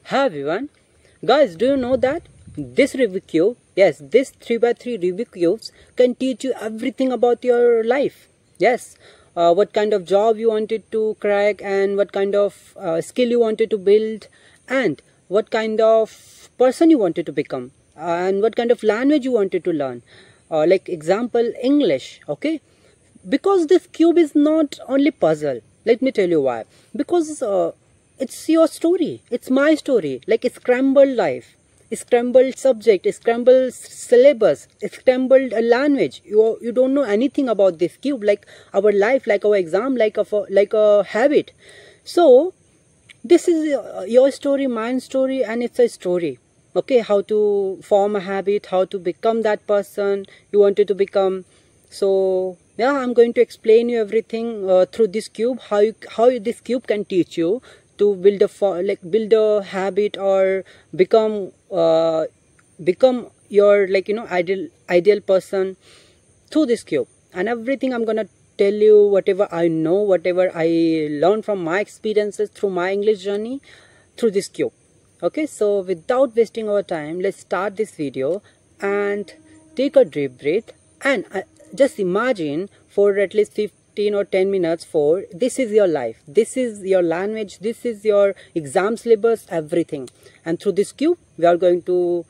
Hi everyone. Guys, do you know that this Rubik Cube, yes, this 3 by 3 Rubik Cubes can teach you everything about your life. Yes, what kind of job you wanted to crack and what kind of skill you wanted to build and what kind of person you wanted to become and what kind of language you wanted to learn. Like example, English, okay? Because this cube is not only puzzle. Let me tell you why. Because it's your story, it's my story, like a scrambled life, a scrambled subject, a scrambled syllabus, a scrambled language. You don't know anything about this cube, like our life, like our exam, like a habit. So this is your story, my story, and it's a story. Okay, how to form a habit, how to become that person you wanted to become. So yeah, I'm going to explain you everything through this cube, how this cube can teach you to build build a habit or become your ideal person through this cube. And everything I'm gonna tell you, whatever I know, whatever I learned from my experiences through my English journey through this cube. Okay, so without wasting our time, let's start this video and take a deep breath and just imagine for at least 15 or 10 minutes for this is your life, this is your language, this is your exam syllabus, everything. And through this cube we are going to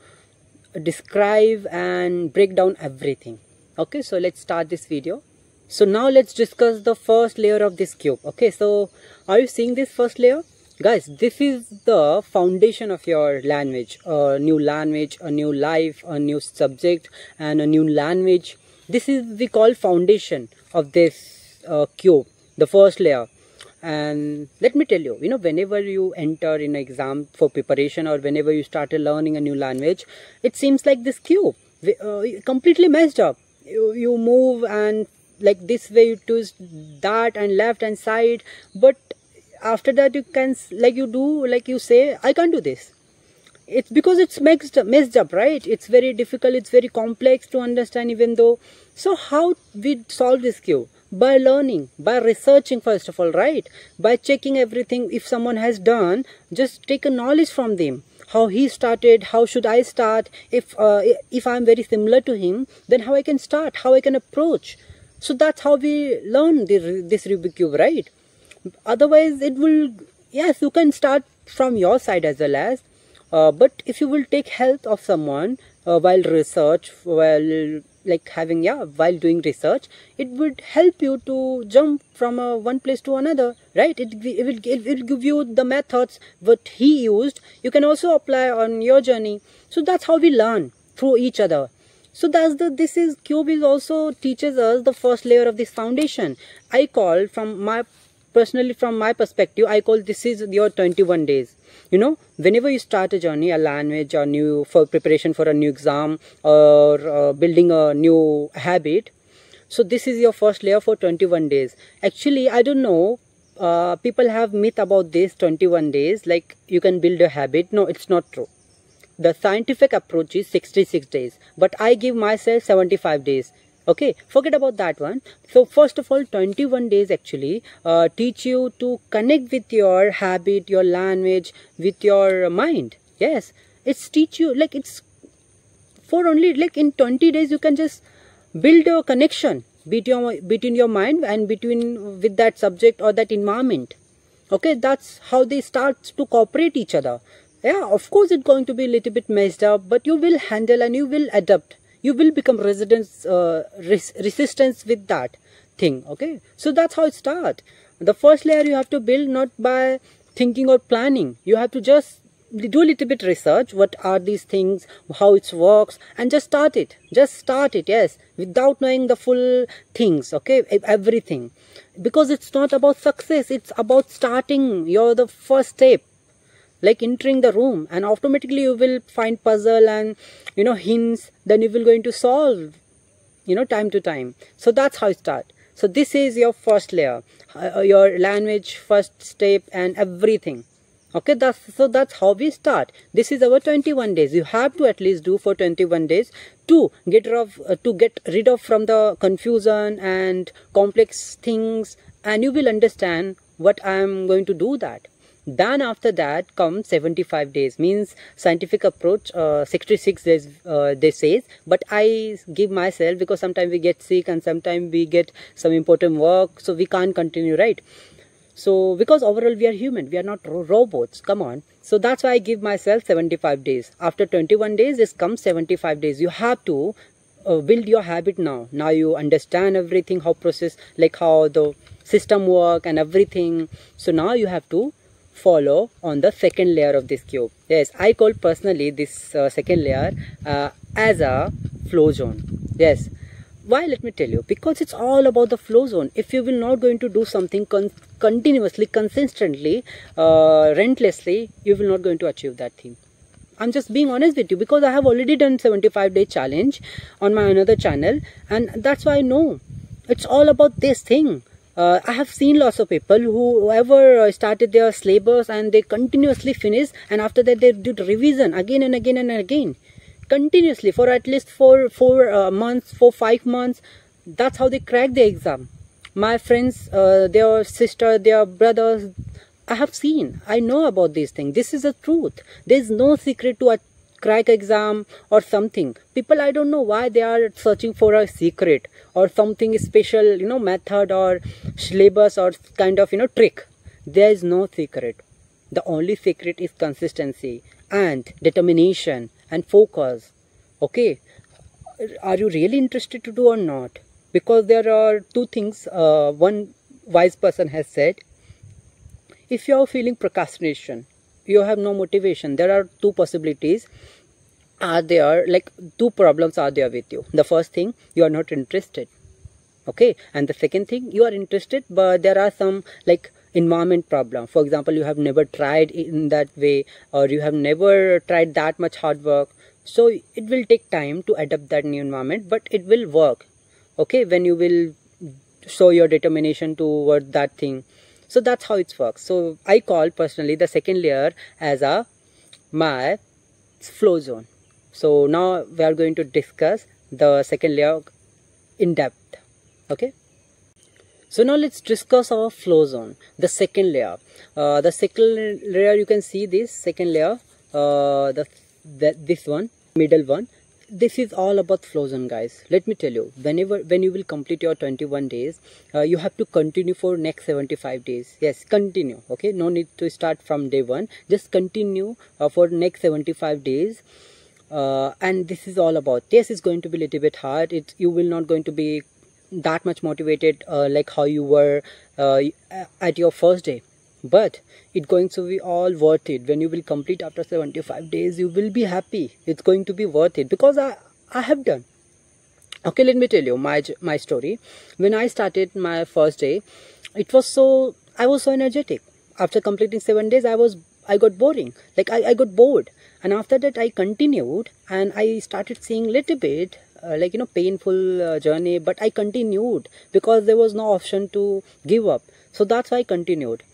describe and break down everything. Okay, so let's start this video. So now let's discuss the first layer of this cube. Okay, so are you seeing this first layer? Guys, this is the foundation of your language. A new language, a new life, a new subject, and a new language. This is we call foundation of this cube, the first layer. And let me tell you, whenever you enter in an exam for preparation or whenever you started learning a new language, it seems like this cube completely messed up. You move and like this way, you twist that and left and side, but after that you can you say I can't do this. It's because it's messed up, right? It's very difficult, it's very complex to understand even though. So how we solve this cube? By learning, by researching first of all, right? By checking everything. If someone has done, just take a knowledge from them, how he started, how should I start. If I'm very similar to him, then how I can start, how I can approach. So that's how we learn this Rubik cube, right? Otherwise it will, yes, you can start from your side as well as but if you will take help of someone while while doing research, it would help you to jump from one place to another, right? It will give you the methods what he used, you can also apply on your journey. So that's how we learn through each other. So this is cube is also teaches us the first layer of this foundation. I call from my perspective, I call this is your 21 days. Whenever you start a journey, a language, or new for preparation for a new exam or building a new habit, so this is your first layer for 21 days. Actually, I don't know, people have myth about this 21 days, like you can build a habit. No, it's not true. The scientific approach is 66 days, but I give myself 75 days. Okay, forget about that one. So first of all, 21 days actually teach you to connect with your habit, your language, with your mind. Yes, it's teach you, like it's for only like in 20 days you can just build a connection between your mind and with that subject or that environment. Okay, that's how they start to cooperate each other. Yeah, of course it's going to be a little bit messed up, but you will handle and you will adapt. You will become resistance with that thing. Okay, so that's how it starts. The first layer you have to build not by thinking or planning. You have to just do a little bit research. What are these things? How it works? And just start it. Just start it. Yes, without knowing the full things. Okay, everything. Because it's not about success. It's about starting. You're the first step. Like entering the room, and automatically you will find puzzle and hints, then you will going to solve time to time. So that's how you start. So this is your first layer, your language, first step and everything. Okay, that's how we start. This is our 21 days. You have to at least do for 21 days to get rid of from the confusion and complex things, and you will understand what I am going to do that. Then after that comes 75 days, means scientific approach 66 days they says, but I give myself, because sometimes we get sick and sometimes we get some important work, so we can't continue, right? So because overall we are human, we are not robots, come on. So that's why I give myself 75 days. After 21 days this comes 75 days. You have to build your habit now. Now you understand everything, how process, like how the system work and everything. So now you have to follow on the second layer of this cube. Yes, I call personally this second layer as a flow zone. Yes, why? Let me tell you, because it's all about the flow zone. If you will not going to do something continuously, consistently, relentlessly, you will not going to achieve that thing. I'm just being honest with you, because I have already done 75-day challenge on my another channel, and that's why I know it's all about this thing. I have seen lots of people whoever started their syllabus and they continuously finish, and after that they did revision again and again and again, continuously for at least 4 months, 5 months. That's how they crack the exam. My friends, their sister, their brothers, I have seen, I know about these things. This is the truth. There is no secret to a crack exam or something. People, I don't know why they are searching for a secret or something special, you know, method or syllabus or kind of, you know, trick. There is no secret. The only secret is consistency and determination and focus. Okay, are you really interested to do or not? Because there are two things one wise person has said. If you are feeling procrastination, you have no motivation, there are two possibilities are there, like two problems are there with you. The first thing, you are not interested, okay, and the second thing, you are interested but there are some like environment problem. For example, you have never tried in that way, or you have never tried that much hard work, so it will take time to adapt that new environment, but it will work, okay, when you will show your determination toward that thing. So that's how it works. So I call personally the second layer as my flow zone. So now we are going to discuss the second layer in depth. Okay. So now let's discuss our flow zone, the second layer. The second layer, you can see this second layer, this one, middle one. This is all about flow zone, guys. Let me tell you, when you will complete your 21 days, you have to continue for next 75 days. Yes, continue. Okay, no need to start from day one. Just continue for next 75 days. And this is all about. Yes, it's going to be a little bit hard. You will not going to be that much motivated like how you were at your first day. But it's going to be all worth it. When you will complete after 75 days, you will be happy. It's going to be worth it, because I have done. Okay, let me tell you my story. When I started my first day, I was so energetic. After completing 7 days, I got boring. Like I got bored, and after that I continued, and I started seeing little bit like, you know, painful journey, but I continued because there was no option to give up. So that's why I continued.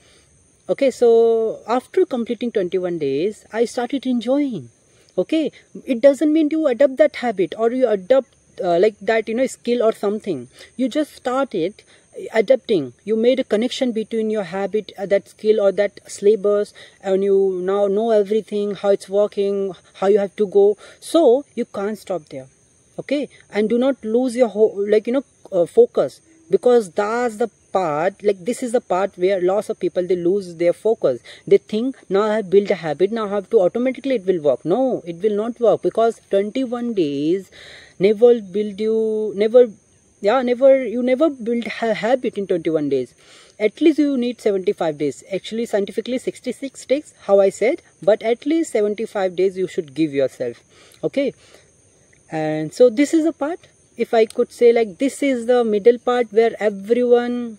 Okay, so after completing 21 days, I started enjoying. Okay, it doesn't mean you adopt that habit or you adopt like that, you know, skill or something. You just started adapting. You made a connection between your habit, that skill or that syllabus, and you now know everything, how it's working, how you have to go. So you can't stop there. Okay, and do not lose your whole, like, you know, focus, because that's the part, like this is the part where lots of people, they lose their focus. They think, now I have built a habit, now I have to automatically it will work. No, it will not work, because 21 days never build you, you never build a habit in 21 days. At least you need 75 days. Actually, scientifically 66 days, how I said, but at least 75 days you should give yourself. Okay, and so this is a part, if I could say, like this is the middle part where everyone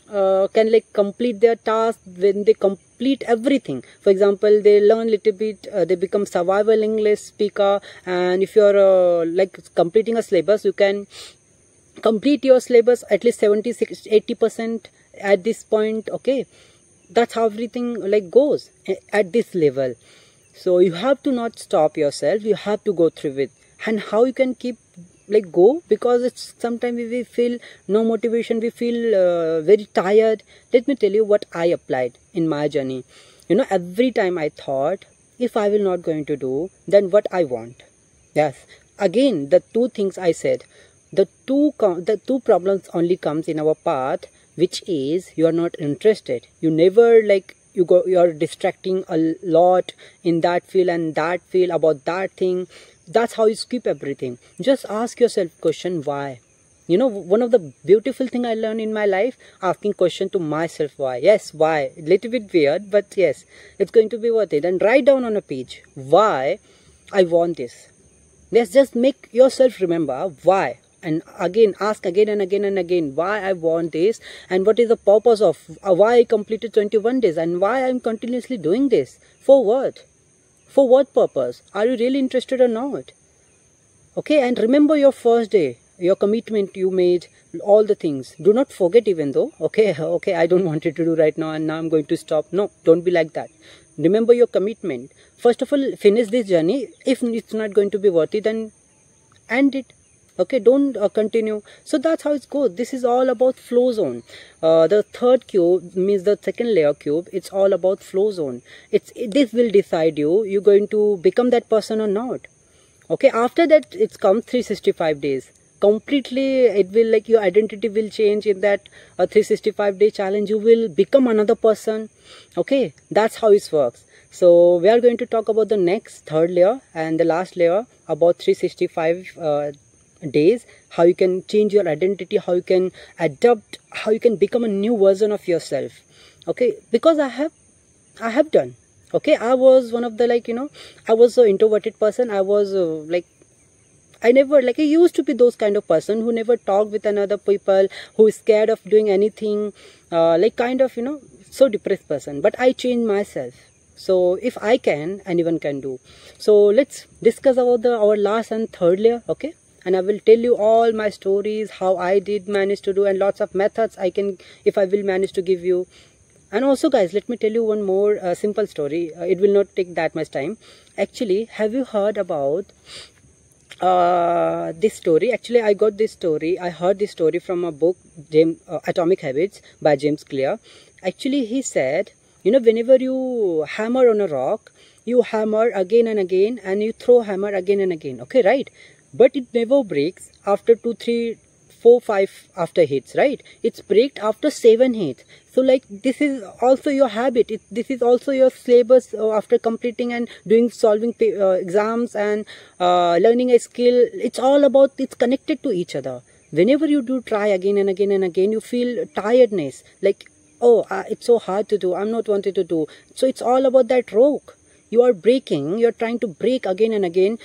can like complete their task. When they complete everything, for example, they learn little bit, they become survival English speaker, and if you're like completing a syllabus, you can complete your syllabus at least 70-80% at this point. Okay, that's how everything like goes at this level. So you have to not stop yourself, you have to go through it. And how you can keep like go, because it's sometimes we feel no motivation, we feel very tired. Let me tell you what I applied in my journey. every time I thought, if I will not going to do, then what I want. Yes, again the two things I said, the two problems only comes in our path, which is you are not interested. You never like, you are distracting a lot in that field and that field about that thing. That's how you skip everything. Just ask yourself question, why? One of the beautiful thing I learned in my life, asking question to myself, why. Yes, why. Little bit weird, but yes, it's going to be worth it. And write down on a page why I want this. Let's just make yourself remember why, and again ask again and again and again why I want this, and what is the purpose of why I completed 21 days, and why I'm continuously doing this. For what? For what purpose? Are you really interested or not? Okay, and remember your first day, your commitment you made, all the things. Do not forget, even though, okay, I don't want it to do right now and now I'm going to stop. No, don't be like that. Remember your commitment. First of all, finish this journey. If it's not going to be worth it, then end it. Okay, don't continue. So that's how it goes. This is all about flow zone. The third cube means the second layer cube. It's all about flow zone. This will decide you're going to become that person or not. Okay, after that it's come 365 days. Completely, it will like your identity will change in that 365-day challenge. You will become another person. Okay, that's how it works. So we are going to talk about the next third layer and the last layer about 365 days, how you can change your identity, how you can adapt, how you can become a new version of yourself. Okay, because I have done. Okay, I was one of the I was an introverted person. I was I used to be those kind of person who never talk with another people, who is scared of doing anything, so depressed person. But I changed myself. So if I can, anyone can do. So let's discuss about our last and third layer. Okay, and I will tell you all my stories, how I did manage to do, and lots of methods I can, if I will manage to give you. And also guys, let me tell you one more simple story. It will not take that much time. Actually, have you heard about this story? Actually, I got this story, I heard this story from a book, Atomic Habits by James Clear. Actually, he said, whenever you hammer on a rock, you hammer again and again, and you throw hammer again and again. Okay, right? But it never breaks after 2, 3, 4, 5 after hits, right? It's breaked after 7 hits. So like this is also your habit. This is also your syllabus after completing and solving exams and learning a skill. It's all about, it's connected to each other. Whenever you do try again and again and again, you feel tiredness, like, oh, it's so hard to do, I'm not wanted to do. So it's all about that rock. You are breaking, you're trying to break again and again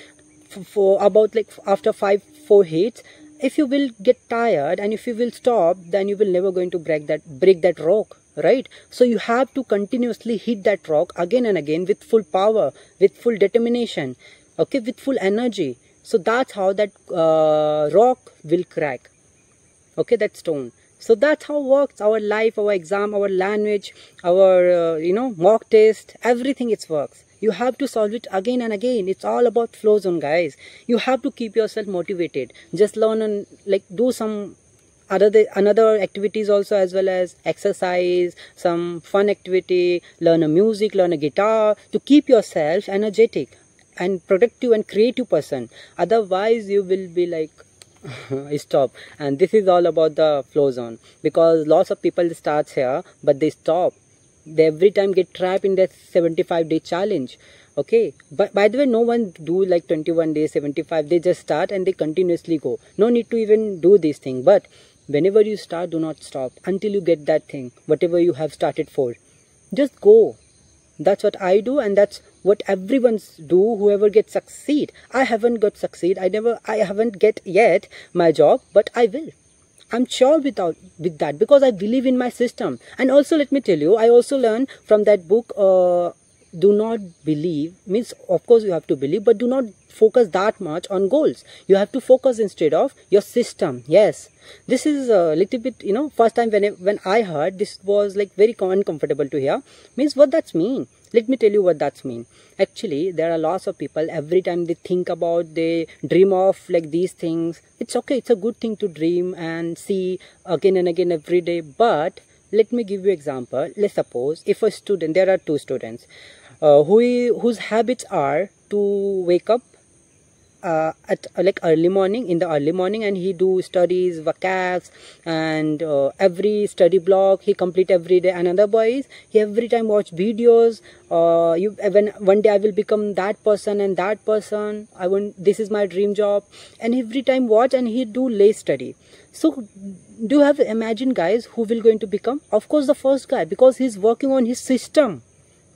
for about after 4 hits. If you will get tired and if you will stop, then you will never going to break that rock, right? So you have to continuously hit that rock again and again with full power, with full determination, okay, with full energy. So that's how that rock will crack, okay, that stone. So that's how it works. Our life, our exam, our language, our mock test, everything it works. You have to solve it again and again. It's all about flow zone, guys. You have to keep yourself motivated. Just learn and do some another activities also, as well as exercise, some fun activity, learn a music, learn a guitar, to keep yourself energetic and productive and creative person. Otherwise you will be like stop. And this is all about the flow zone, because lots of people starts here but they stop. They every time get trapped in that 75-day challenge. Okay, but by the way, no one do 21 days, 75. They just start and they continuously go. No need to even do this thing. But whenever you start, do not stop until you get that thing, whatever you have started for. Just go. That's what I do, and that's what everyone's do, whoever gets succeed. I haven't got succeed. I haven't get yet my job, but I will. I'm sure with that, because I believe in my system. And also let me tell you, I also learned from that book, do not believe, means of course you have to believe, but do not focus that much on goals. You have to focus instead of your system. Yes, this is a little bit, first time when I heard, this was very uncomfortable to hear. Means what that's mean? Let me tell you what that's mean. Actually, there are lots of people, every time they think about, they dream of these things. It's okay, it's a good thing to dream and see again and again every day, but let me give you example. Let's suppose if a student, there are two students whose habits are to wake up at like early morning, in the early morning, and he do studies, vocabs, and every study block he complete every day. Another boy is, he every time watch videos, when one day I will become that person and that person, I want, this is my dream job, and every time watch, and he do late study. So do you have imagine, guys, who will going to become? Of course the first guy, because he's working on his system.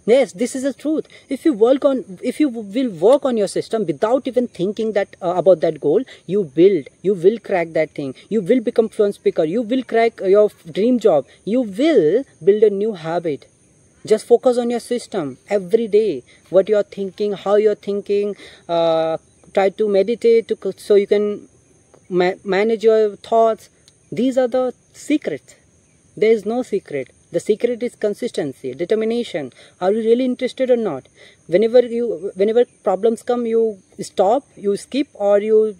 Yes, this is the truth. If you will work on your system without even thinking that about that goal, you will crack that thing. You will become fluent speaker. You will crack your dream job. You will build a new habit. Just focus on your system every day. What you are thinking, how you are thinking. Try to meditate so you can manage your thoughts. These are the secrets. There is no secret. The secret is consistency, determination. Are you really interested or not? Whenever problems come, you stop, you skip, or you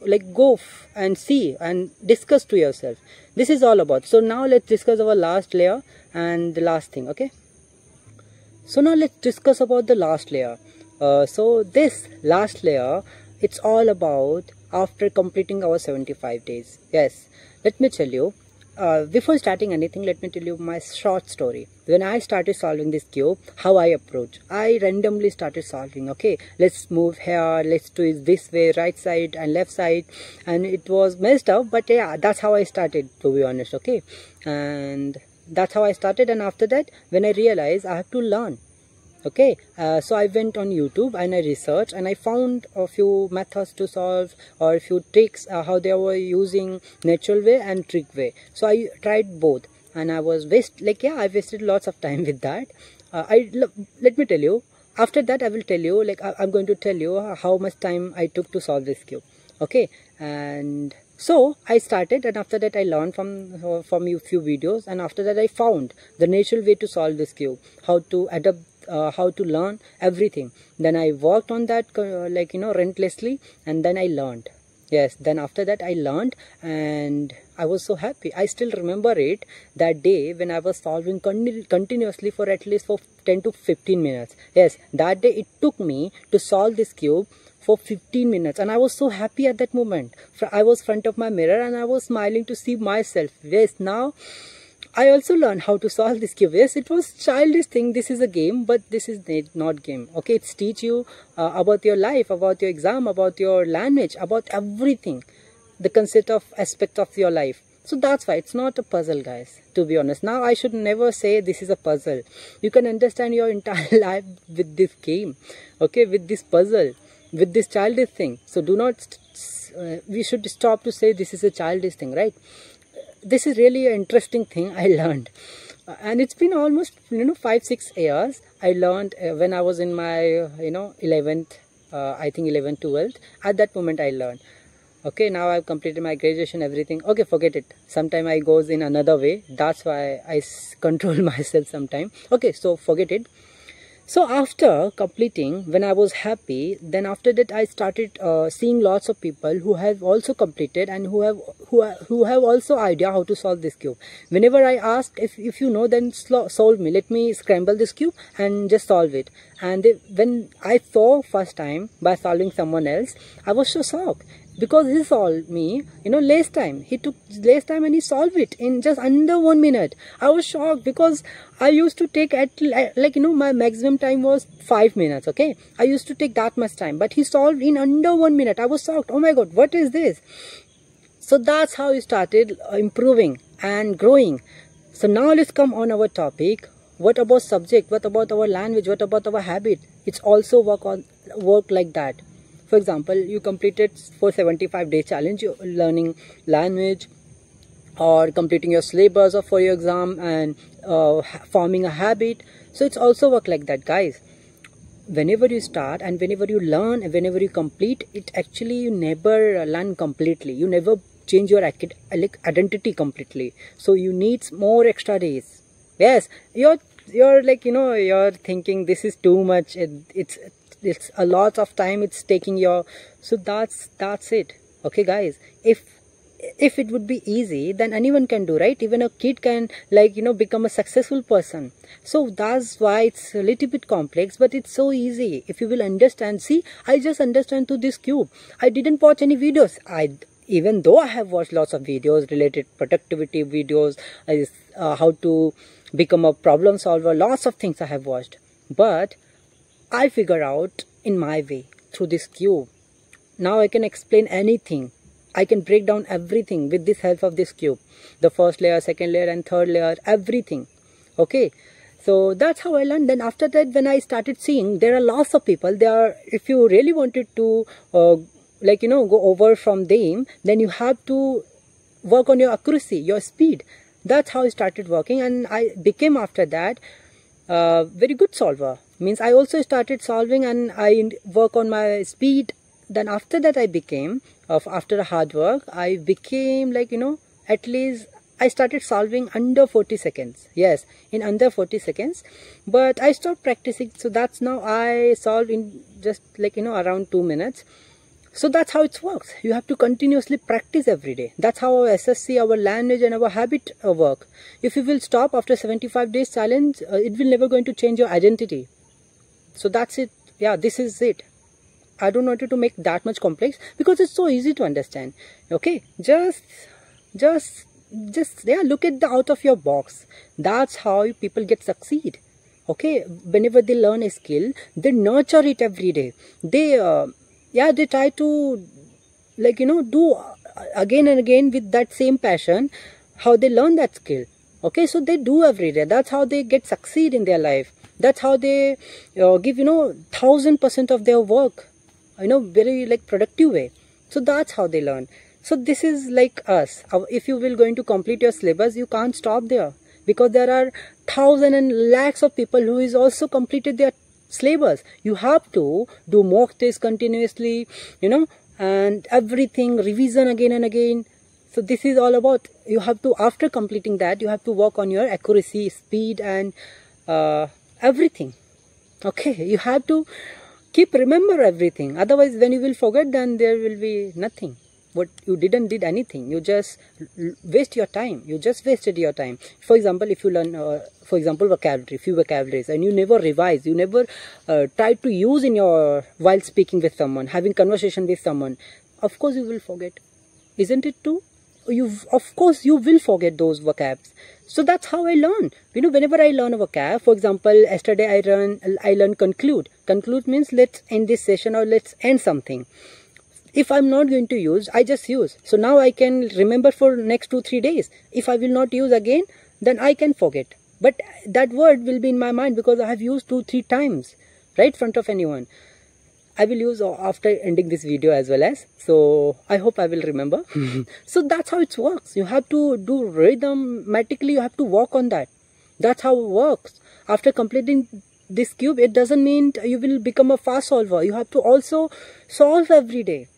like go and see and discuss to yourself. This is all about. So now let's discuss our last layer and the last thing. Okay. So now let's discuss about the last layer. So this last layer, it's all about after completing our 75 days. Yes. Let me tell you. Before starting anything, let me tell you my short story. When I started solving this cube, how I approach. I randomly started solving. Okay, let's move here, let's do it this way, right side and left side, and it was messed up, but yeah, that's how I started, to be honest. Okay, and that's how I started. And after that, when I realized I have to learn. Okay, so I went on YouTube and I researched, and I found a few methods to solve, or a few tricks, how they were using natural way and trick way. So I tried both, and I was I wasted lots of time with that. Let me tell you, after that I will tell you, I'm going to tell you how much time I took to solve this cube. Okay, and so I started, and after that I learned from you few videos, and after that I found the natural way to solve this cube, how to adapt, how to learn everything. Then I worked on that relentlessly, and then I learned. Yes, then after that I learned, and I was so happy. I still remember it, that day when I was solving continuously for at least for 10 to 15 minutes. Yes, that day it took me to solve this cube for 15 minutes, and I was so happy at that moment. I was front of my mirror and I was smiling to see myself. Yes, now I also learned how to solve this cube. Yes, it was childish thing. This is a game, but this is not game. Okay, it's teach you about your life, about your exam, about your language, about everything, the concept of aspect of your life. So that's why it's not a puzzle, guys, to be honest. Now I should never say this is a puzzle. You can understand your entire life with this game. Okay, with this puzzle, with this childish thing. So do not we should stop to say this is a childish thing, right? This is really an interesting thing I learned, and it's been almost 5-6 years. I learned when I was in my 11th, I think 11th 12th. At that moment I learned. Okay, now I've completed my graduation, everything. Okay, forget it. Sometime I goes in another way. That's why I control myself sometime. Okay, so forget it. So after completing, when I was happy, then after that I started seeing lots of people who have also completed, and who have also idea how to solve this cube. Whenever I asked, if you know, then solve me. Let me scramble this cube and just solve it. And when I saw first time by solving someone else, I was so shocked. Because he solved me, less time. He took less time and he solved it in just under 1 minute. I was shocked because I used to take my maximum time was 5 minutes. Okay, I used to take that much time, but he solved in under 1 minute. I was shocked. Oh my God, what is this? So that's how he started improving and growing. So now let's come on our topic. What about subject? What about our language? What about our habit? It's also work like that. For example, you completed for 75 day challenge, you're learning language, or completing your syllabus or for your exam, and forming a habit. So it's also work like that, guys. Whenever you start and whenever you learn and whenever you complete it, actually you never learn completely. You never change your identity completely. So you need more extra days. Yes, you're you're thinking this is too much. It's a lot of time it's taking your. So that's it. Okay, guys, if if it would be easy, then anyone can do, right? Even a kid can, like, you know, become a successful person. So that's why it's a little bit complex, but it's so easy if you will understand. See, I just understand to this cube. I didn't watch any videos. Even though I have watched lots of videos related productivity videos, how to become a problem solver, lots of things I have watched, but I figure out in my way through this cube. Now I can explain anything. I can break down everything with this help of this cube. The first layer, second layer and third layer, everything. Okay. So that's how I learned. Then after that, when I started seeing there are lots of people, if you really wanted to like, you know, go over from them, then you have to work on your accuracy, your speed. That's how I started working, and I became after that very good solver. Means I also started solving and I work on my speed. Then after that I became, after hard work, I became, like, you know, at least I started solving under 40 seconds. Yes, in under 40 seconds. But I stopped practicing. So that's now I solve in just, like, you know, around 2 minutes. So that's how it works. You have to continuously practice every day. That's how our SSC, our language and our habit work. If you will stop after 75 days challenge, it will never going to change your identity. So that's it. Yeah, this is it. I don't want it to make that much complex because it's so easy to understand. Okay, just yeah, look at the out of your box. That's how people get succeed. Okay, whenever they learn a skill, they nurture it every day. They they try to, like, you know, do again and again with that same passion how they learn that skill. Okay, so they do every day. That's how they get succeed in their life. That's how they give, you know, 1000% of their work, you know, very, like, productive way. So that's how they learn. So this is like us. If you will going to complete your syllabus, you can't stop there, because there are thousands and lakhs of people who is also completed their syllabus. You have to do mock test continuously, you know, and everything, revision again and again. So this is all about, you have to, after completing that, you have to work on your accuracy, speed and everything. Okay, you have to keep remember everything. Otherwise, when you will forget, then there will be nothing. What you didn't did anything. You just waste your time. You just wasted your time. For example, if you learn, for example, vocabulary, few vocabularies, and you never revise, you never try to use in your, while speaking with someone, having conversation with someone, of course you will forget. Isn't it true? Of course you will forget those vocabs. So that's how I learn. You know, whenever I learn a vocab, for example, yesterday I learned conclude. Conclude means let's end this session or let's end something. If I'm not going to use, I just use. So now I can remember for next 2-3 days. If I will not use again, then I can forget. But that word will be in my mind because I have used 2-3 times right in front of anyone. I will use after ending this video as well as. So I hope I will remember. So that's how it works. You have to do rhythmatically. You have to work on that. That's how it works. After completing this cube, it doesn't mean you will become a fast solver. You have to also solve every day.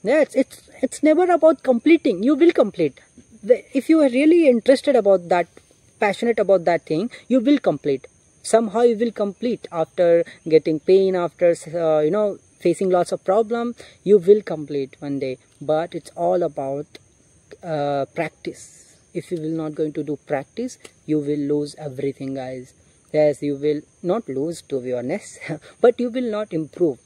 Yes, it's never about completing. You will complete. If you are really interested about that, passionate about that thing, you will complete. Somehow you will complete after getting pain, after you know, facing lots of problem. You will complete one day. But it's all about practice. If you will not going to do practice, you will lose everything, guys. Yes, you will not lose, to be honest, but you will not improve.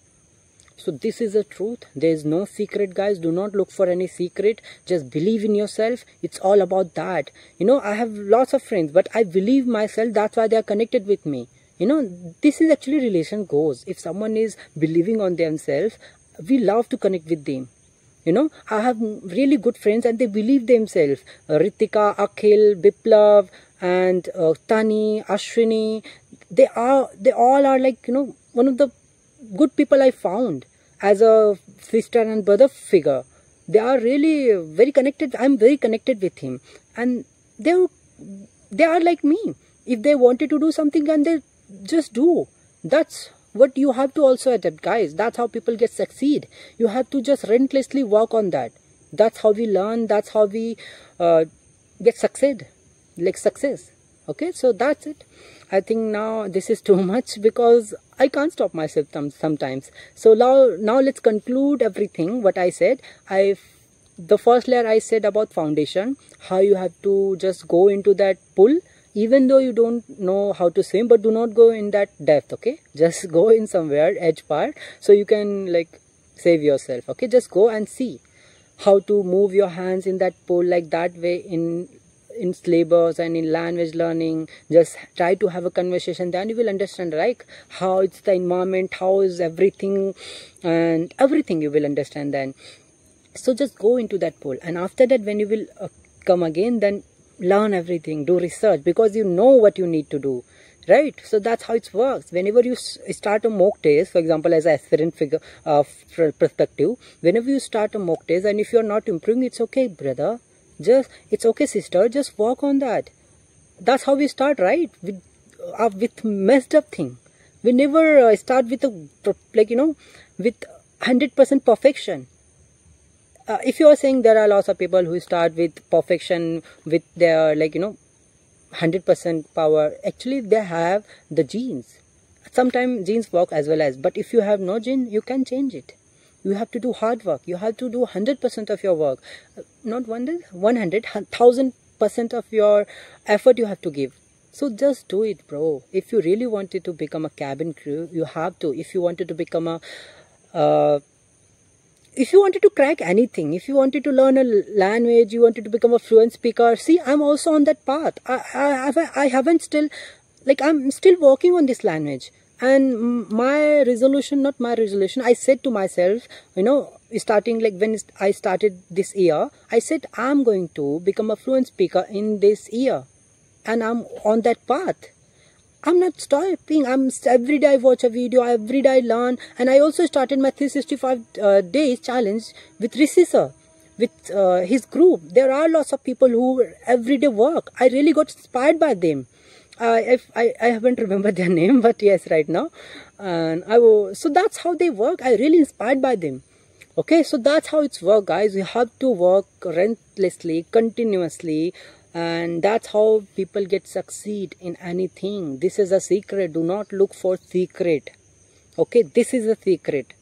So this is the truth. There is no secret, guys. Do not look for any secret. Just believe in yourself. It's all about that. You know, I have lots of friends, but I believe myself. That's why they are connected with me. You know, this is actually relation goes. If someone is believing on themselves, we love to connect with them. You know, I have really good friends and they believe themselves. Ritika, Akhil, Biplav and Tani, Ashwini. They all are, like, you know, one of the good people I found as a sister and brother figure. They are really very connected. I'm very connected with him, and they are like me. If they wanted to do something, and they just do. That's what you have to also adapt, guys. That's how people get succeed. You have to just relentlessly work on that. That's how we learn. That's how we get succeed, like success. Okay, so that's it. I think now this is too much because I can't stop myself sometimes. So now let's conclude everything what I said. I the first layer I said about foundation, how you have to just go into that pool, even though you don't know how to swim, but do not go in that depth, okay? Just go in somewhere edge part, so you can like save yourself, okay? Just go and see how to move your hands in that pool, like that way in syllabus and in language learning. Just try to have a conversation, then you will understand, like how it's the environment, how is everything, and everything you will understand then. So just go into that pool, and after that when you will come again, then learn everything, do research, because you know what you need to do, right? So that's how it works. Whenever you start a mock test, for example, as an aspirant figure perspective, whenever you start a mock test and if you're not improving, it's okay, brother, just it's okay, sister, just work on that. That's how we start, right? With messed up thing. We never start with a like, you know, with 100% perfection. If you are saying there are lots of people who start with perfection, with their, like, you know, 100% power, actually they have the genes. Sometimes genes work as well as, but if you have no gene, you can change it. You have to do hard work. You have to do 100% of your work, not 1,000% of your effort you have to give. So just do it, bro. If you really wanted to become a cabin crew, you have to. If you wanted to become a if you wanted to crack anything, if you wanted to learn a language, you wanted to become a fluent speaker, see, I'm also on that path. I haven't still, like, I'm still working on this language. And my resolution, not my resolution, I said to myself, you know, starting like when I started this year, I said I'm going to become a fluent speaker in this year. And I'm on that path. I'm not stopping. Every day I watch a video, every day I learn. And I also started my 365 days challenge with Rishi sir, with his group. There are lots of people who everyday work. I really got inspired by them. I haven't remembered their name, but yes, right now. And so that's how they work. I really inspired by them. Okay, so that's how it's work, guys. You have to work relentlessly, continuously. And that's how people get succeed in anything. This is a secret. Do not look for secret. Okay, this is a secret.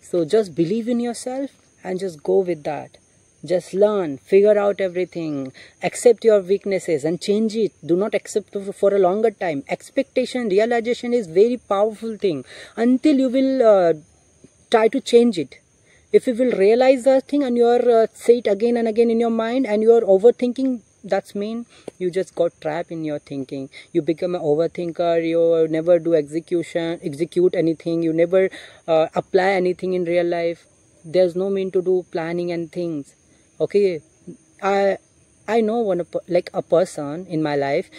So just believe in yourself and just go with that. Just learn, figure out everything, accept your weaknesses and change it. Do not accept for a longer time. Expectation, realization is very powerful thing until you will try to change it. If you will realize that thing and you are say it again and again in your mind and you are overthinking, that's mean you just got trapped in your thinking. You become an overthinker. You never do execute anything. You never apply anything in real life. There's no mean to do planning and things. Okay, I know a person in my life.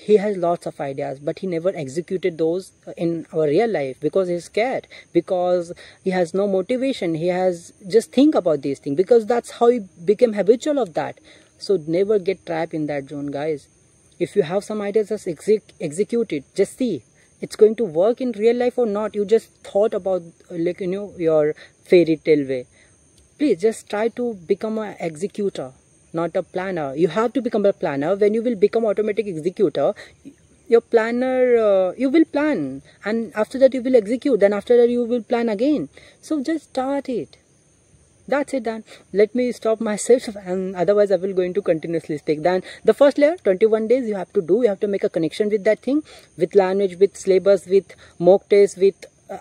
He has lots of ideas, but he never executed those in our real life because he's scared, because he has no motivation. He has just think about these things because that's how he became habitual of that. So never get trapped in that zone, guys. If you have some ideas, just execute it. Just see it's going to work in real life or not. You just thought about, like, you know, your fairy tale way. Please just try to become an executor, not a planner. You have to become a planner. When you will become automatic executor, your planner, you will plan, and after that you will execute, then after that you will plan again. So just start it. That's it. Then let me stop myself, and otherwise I will going to continuously speak. Then the first layer, 21 days you have to do. You have to make a connection with that thing, with language, with syllabus, with mock test, with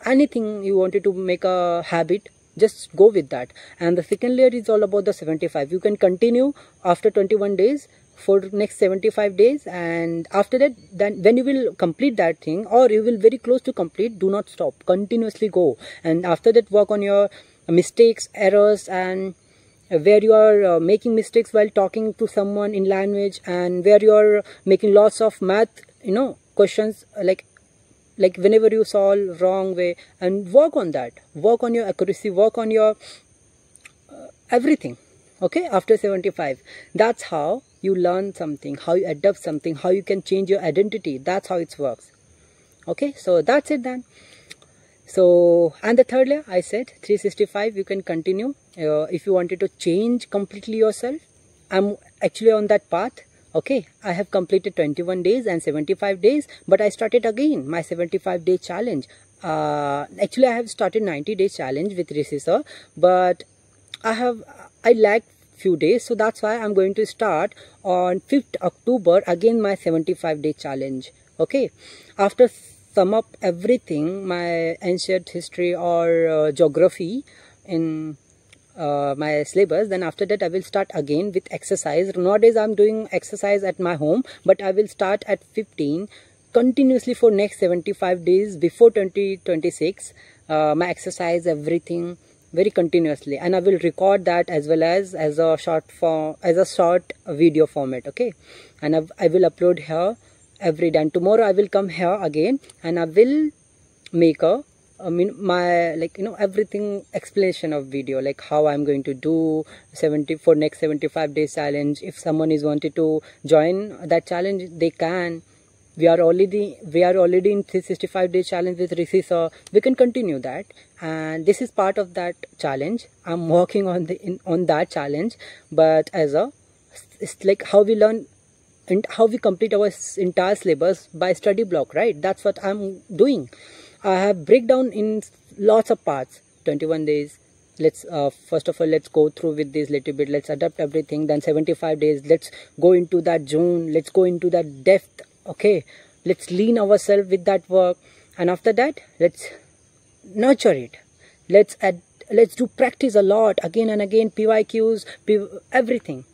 anything you wanted to make a habit. Just go with that. And the second layer is all about the 75. You can continue after 21 days for next 75 days, and after that, then when you will complete that thing, or you will very close to complete, do not stop, continuously go. And after that, work on your mistakes, errors, and where you are making mistakes while talking to someone in language, and where you are making lots of math, you know, questions, like whenever you solve wrong way, and work on that, work on your accuracy, work on your everything. Okay, after 75, that's how you learn something, how you adapt something, how you can change your identity. That's how it works. Okay, so that's it then. So, and the third layer, I said 365, you can continue if you wanted to change completely yourself. I'm actually on that path. Okay, I have completed 21 days and 75 days, but I started again my 75-day challenge. Actually, I have started 90-day challenge with Rishi sir, but I lacked few days. So that's why I'm going to start on 5th October again my 75-day challenge. Okay, after sum up everything, my ancient history or geography in my syllabus, then after that I will start again with exercise. Nowadays I'm doing exercise at my home, but I will start at 15 continuously for next 75 days before 2026. My exercise, everything very continuously, and I will record that as well as a short video format. Okay, and I will upload here every day, and tomorrow I will come here again and I will make my everything explanation of video, like how I'm going to do 70 for next 75 days challenge. If someone is wanted to join that challenge, they can. We are already in 365 day challenge with Rishi, so we can continue that, and this is part of that challenge. I'm working on that challenge, but it's like how we learn and how we complete our entire syllabus by study block, right? That's what I'm doing. I have breakdown in lots of parts. 21 days. Let's first of all, let's go through with this little bit. Let's adapt everything. Then 75 days. Let's go into that zone. Let's go into that depth. Okay, let's lean ourselves with that work, and after that let's nurture it. Let's do practice a lot again and again, PYQs, everything.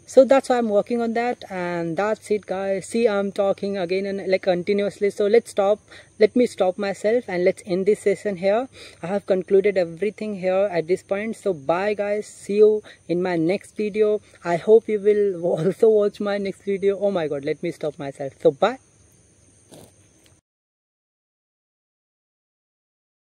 So that's why I'm working on that, and that's it, guys. See, I'm talking again and like continuously, so let me stop myself and let's end this session here. I have concluded everything here at this point. So bye guys, see you in my next video. I hope you will also watch my next video. Oh my god, let me stop myself. So bye.